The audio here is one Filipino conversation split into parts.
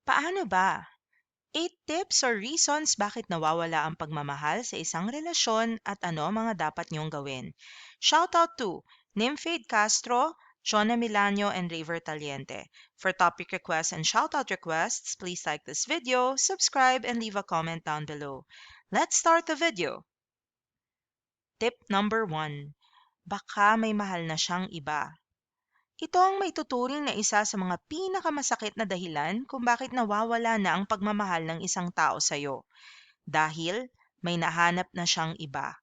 Paano ba? 8 tips or reasons bakit nawawala ang pagmamahal sa isang relasyon at ano ang mga dapat niyong gawin. Shoutout to Nymphaid Castro, Jonah Milanio, and Raver Taliente. For topic requests and shoutout requests, please like this video, subscribe, and leave a comment down below. Let's start the video. Tip number 1. Baka may mahal na siyang iba. Ito ang maituturing na isa sa mga pinakamasakit na dahilan kung bakit nawawala na ang pagmamahal ng isang tao sa'yo. Dahil may nahanap na siyang iba.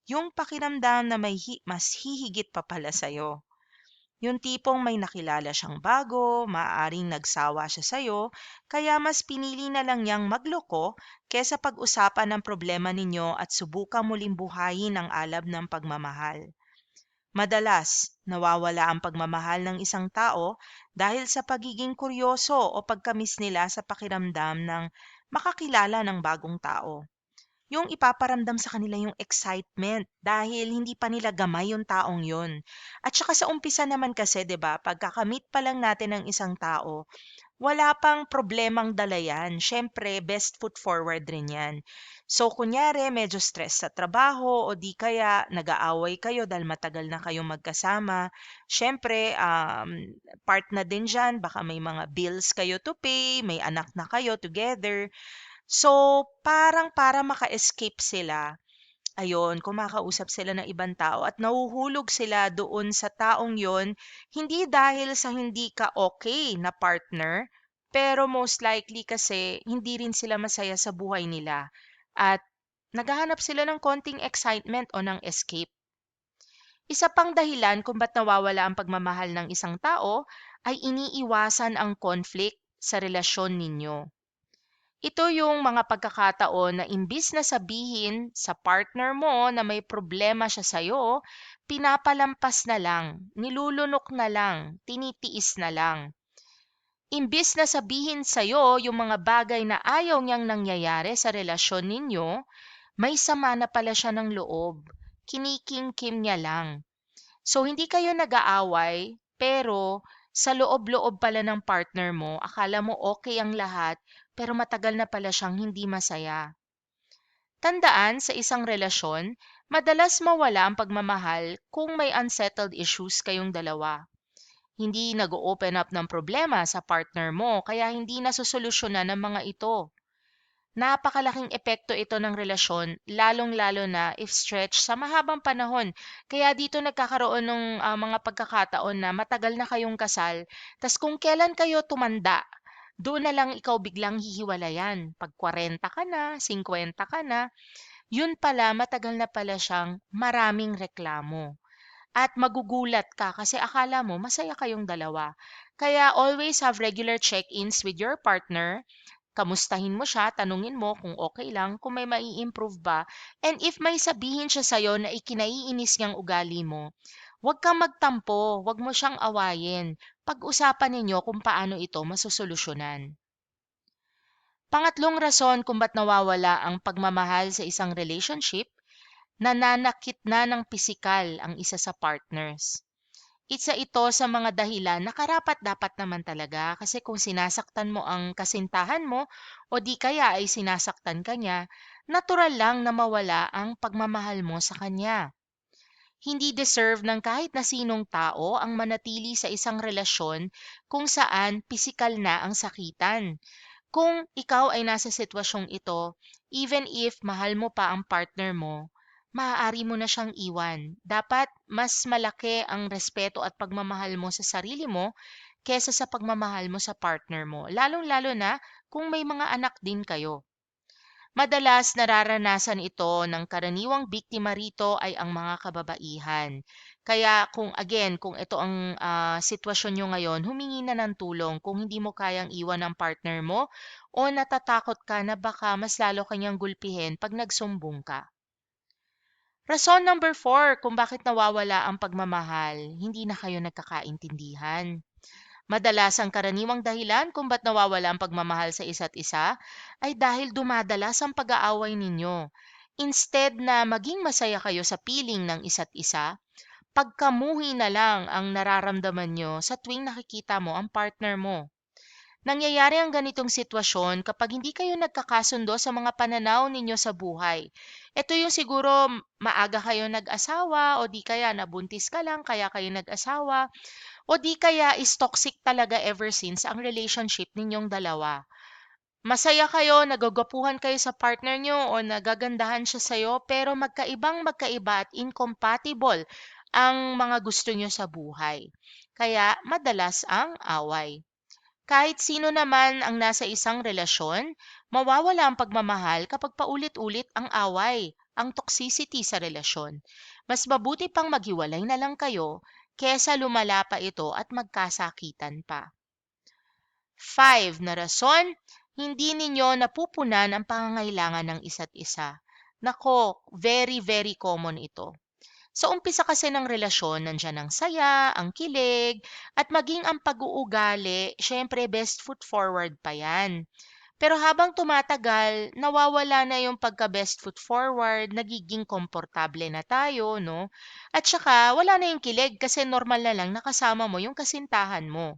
Yung pakiramdam na mas hihigit pa pala sa'yo. Yung tipong may nakilala siyang bago, maaaring nagsawa siya sa'yo, kaya mas pinili na lang niyang magloko kesa pag-usapan ng problema ninyo at subukan muling buhayin ang alab ng pagmamahal. Madalas, nawawala ang pagmamahal ng isang tao dahil sa pagiging kuryoso o pagkamis nila sa pakiramdam ng makakilala ng bagong tao. Yung ipaparamdam sa kanila yung excitement dahil hindi pa nila gamay yung taong yun. At saka sa umpisa naman kasi, 'di ba, pagkakamit pa lang natin ng isang tao, wala pang problemang dala yan. Siyempre, best foot forward rin yan. So, kunyari, medyo stress sa trabaho o di kaya nag-aaway kayo dahil matagal na kayong magkasama. Siyempre, part na din dyan, baka may mga bills kayo to pay, may anak na kayo together. So, parang para maka-escape sila, ayun, kumakausap sila ng ibang tao at nahuhulog sila doon sa taong yon, hindi dahil sa hindi ka okay na partner, pero most likely kasi hindi rin sila masaya sa buhay nila at naghahanap sila ng konting excitement o ng escape. Isa pang dahilan kung ba't nawawala ang pagmamahal ng isang tao ay iniiwasan ang conflict sa relasyon ninyo. Ito yung mga pagkakataon na imbis na sabihin sa partner mo na may problema siya sa'yo, pinapalampas na lang, nilulunok na lang, tinitiis na lang. Imbis na sabihin sa'yo yung mga bagay na ayaw niyang nangyayari sa relasyon ninyo, may sama na pala siya ng loob. Kinikim-kim niya lang. So, hindi kayo nag-aaway, pero sa loob-loob pala ng partner mo, akala mo okay ang lahat, pero matagal na pala siyang hindi masaya. Tandaan, sa isang relasyon, madalas mawala ang pagmamahal kung may unsettled issues kayong dalawa. Hindi nag-open up ng problema sa partner mo, kaya hindi nasosolusyonan ng mga ito. Napakalaking epekto ito ng relasyon, lalong-lalo na if stretch sa mahabang panahon. Kaya dito nagkakaroon ng mga pagkakataon na matagal na kayong kasal, tas kung kailan kayo tumanda, doon na lang ikaw biglang hihiwalayan. Pag 40 ka na, 50 ka na, yun pala matagal na pala siyang maraming reklamo. At magugulat ka kasi akala mo masaya kayong dalawa. Kaya always have regular check-ins with your partner. Kamustahin mo siya, tanungin mo kung okay lang, kung may mai-improve ba, and if may sabihin siya sa'yo na ikinaiinis niyang ugali mo, huwag kang magtampo, huwag mo siyang awayin. Pag-usapan ninyo kung paano ito masosolusyonan. Pangatlong rason kung ba't nawawala ang pagmamahal sa isang relationship, nananakit na ng pisikal ang isa sa partners. Isa ito sa mga dahilan na karapat-dapat naman talaga kasi kung sinasaktan mo ang kasintahan mo o di kaya ay sinasaktan ka niya, natural lang na mawala ang pagmamahal mo sa kanya. Hindi deserve ng kahit na sinong tao ang manatili sa isang relasyon kung saan pisikal na ang sakitan. Kung ikaw ay nasa sitwasyong ito, even if mahal mo pa ang partner mo, maaari mo na siyang iwan. Dapat mas malaki ang respeto at pagmamahal mo sa sarili mo kesa sa pagmamahal mo sa partner mo. Lalong-lalo na kung may mga anak din kayo. Madalas nararanasan ito ng karaniwang biktima rito ay ang mga kababaihan. Kaya kung ito ang sitwasyon nyo ngayon, humingi na ng tulong kung hindi mo kayang iwan ang partner mo o natatakot ka na baka mas lalo kanyang gulpihin pag nagsumbong ka. Rason number 4 kung bakit nawawala ang pagmamahal, hindi na kayo nagkakaintindihan. Madalas ang karaniwang dahilan kung ba't nawawala ang pagmamahal sa isa't isa ay dahil dumadalas ang pag-aaway ninyo. Instead na maging masaya kayo sa piling ng isa't isa, pagkamuhi na lang ang nararamdaman nyo sa tuwing nakikita mo ang partner mo. Nangyayari ang ganitong sitwasyon kapag hindi kayo nagkakasundo sa mga pananaw ninyo sa buhay. Ito yung siguro maaga kayo nag-asawa o di kaya nabuntis ka lang kaya kayo nag-asawa o di kaya is toxic talaga ever since ang relationship ninyong dalawa. Masaya kayo, nagagapuhan kayo sa partner nyo o nagagandahan siya sa'yo pero magkaibang-magkaiba at incompatible ang mga gusto nyo sa buhay. Kaya madalas ang away. Kahit sino naman ang nasa isang relasyon, mawawala ang pagmamahal kapag paulit-ulit ang away, ang toxicity sa relasyon. Mas mabuti pang maghiwalay na lang kayo kesa lumala pa ito at magkasakitan pa. 5 na rason, hindi ninyo napupunan ang pangangailangan ng isa't isa. Nako, very very common ito. Sa umpisa kasi ng relasyon, nandiyan ang saya, ang kilig, at maging ang pag-uugali, syempre best foot forward pa yan. Pero habang tumatagal, nawawala na yung pagka-best foot forward, nagiging komportable na tayo, no? At saka, wala na yung kilig kasi normal na lang nakasama mo yung kasintahan mo.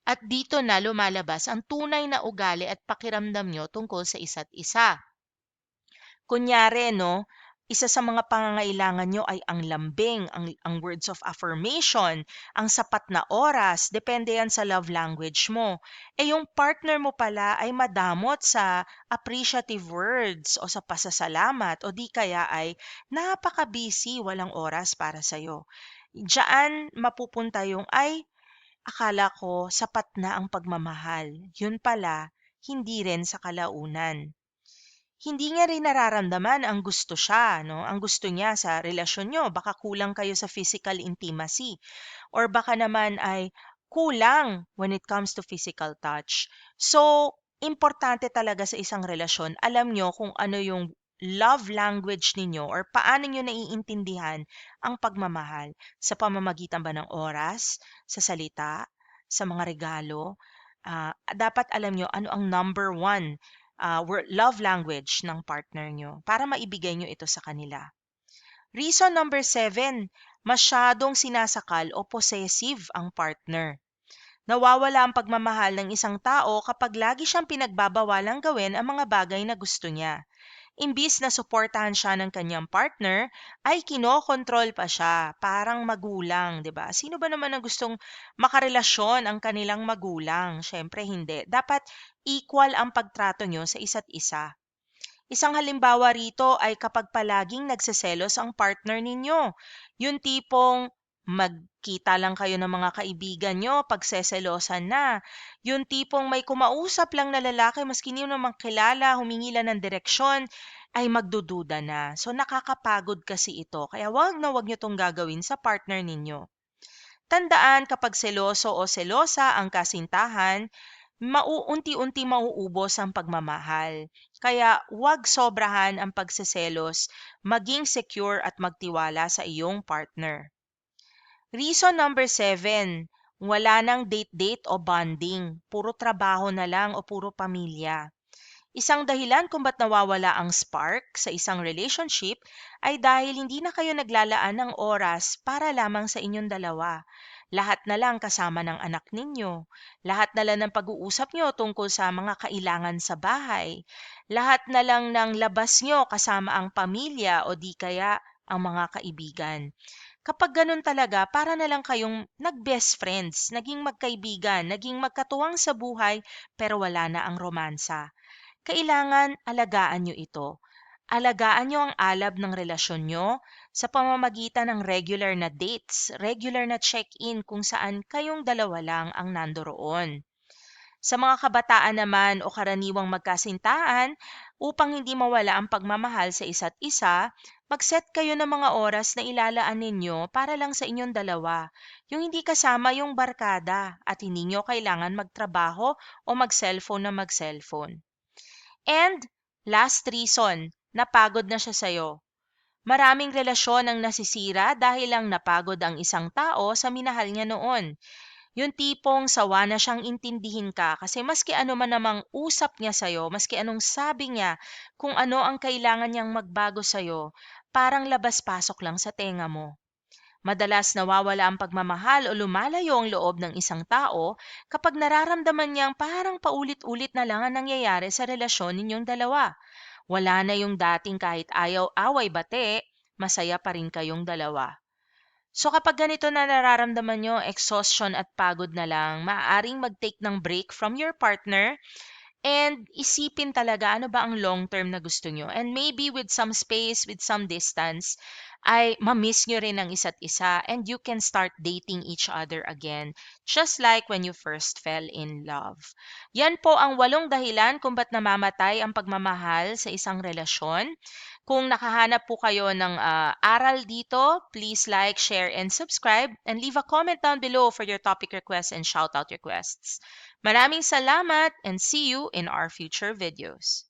At dito na lumalabas ang tunay na ugali at pakiramdam nyo tungkol sa isa't isa. Kunyari 'no, isa sa mga pangangailangan niyo ay ang lambing, ang words of affirmation, ang sapat na oras, depende yan sa love language mo. Eh, yung partner mo pala ay madamot sa appreciative words o sa pasasalamat o di kaya ay napaka-busy, walang oras para sa'yo. Diyaan mapupunta yung, "Ay, akala ko sapat na ang pagmamahal." Yun pala, hindi rin sa kalaunan. Hindi niya rin nararamdaman ang gusto siya, no? Ang gusto niya sa relasyon niyo. Baka kulang kayo sa physical intimacy. Or baka naman ay kulang when it comes to physical touch. So, importante talaga sa isang relasyon, alam niyo kung ano yung love language ninyo or paano niyo naiintindihan ang pagmamahal sa pamamagitan ba ng oras, sa salita, sa mga regalo. Dapat alam niyo ano ang number one love language ng partner nyo para maibigay nyo ito sa kanila. Reason number 7, masyadong sinasakal o possessive ang partner. Nawawala ang pagmamahal ng isang tao kapag lagi siyang pinagbabawalang gawin ang mga bagay na gusto niya. Imbis na suportahan siya ng kanyang partner, ay kinokontrol pa siya, parang magulang, 'di ba? Sino ba naman ang gustong makarelasyon ang kanilang magulang? Syempre hindi. Dapat equal ang pagtrato nyo sa isa't isa. Isang halimbawa rito ay kapag palaging nagseselos ang partner ninyo. Yung tipong magkita lang kayo ng mga kaibigan nyo, pagseselosan na. Yung tipong may kumausap lang na lalaki, maski niyo naman kilala, humingi lang ng direksyon, ay magdududa na. So nakakapagod kasi ito. Kaya wag na wag nyo tong gagawin sa partner ninyo. Tandaan kapag seloso o selosa ang kasintahan, mauunti-unti mauubos ang pagmamahal. Kaya huwag sobrahan ang pagseselos, maging secure at magtiwala sa iyong partner. Reason number 7, wala nang date-date o bonding. Puro trabaho na lang o puro pamilya. Isang dahilan kung ba't nawawala ang spark sa isang relationship ay dahil hindi na kayo naglalaan ng oras para lamang sa inyong dalawa. Lahat na lang kasama ng anak ninyo. Lahat na lang ng pag-uusap nyo tungkol sa mga kailangan sa bahay. Lahat na lang ng labas nyo kasama ang pamilya o di kaya ang mga kaibigan. Kapag ganun talaga, para na lang kayong nag-best friends, naging magkaibigan, naging magkatuwang sa buhay, pero wala na ang romansa. Kailangan alagaan nyo ito. Alagaan nyo ang alab ng relasyon nyo sa pamamagitan ng regular na dates, regular na check-in kung saan kayong dalawa lang ang nandoroon. Sa mga kabataan naman o karaniwang magkasintahan, upang hindi mawala ang pagmamahal sa isa't isa, mag-set kayo ng mga oras na ilalaan ninyo para lang sa inyong dalawa. Yung hindi kasama yung barkada at hindi nyo kailangan magtrabaho o mag-cellphone na mag-cellphone. And last reason, napagod na siya sa'yo. Maraming relasyon ang nasisira dahil lang napagod ang isang tao sa minahal niya noon. Yung tipong sawa na siyang intindihin ka kasi maski ano man namang usap niya sa'yo, maski anong sabi niya, kung ano ang kailangan niyang magbago sa'yo, parang labas-pasok lang sa tenga mo. Madalas nawawala ang pagmamahal o lumalayo ang loob ng isang tao kapag nararamdaman niyang parang paulit-ulit na lang ang nangyayari sa relasyon ninyong dalawa. Wala na yung dating kahit ayaw away bate, masaya pa rin kayong dalawa. So kapag ganito na nararamdaman nyo, exhaustion at pagod na lang, maaaring mag-take ng break from your partner and isipin talaga ano ba ang long term na gusto nyo. And maybe with some space, with some distance, ay ma-miss nyo rin ang isa't isa and you can start dating each other again. Just like when you first fell in love. Yan po ang 8 dahilan kung ba't namamatay ang pagmamahal sa isang relasyon. Kung nakahanap po kayo ng aral dito, please like, share, and subscribe. And leave a comment down below for your topic requests and shoutout requests. Maraming salamat and see you in our future videos.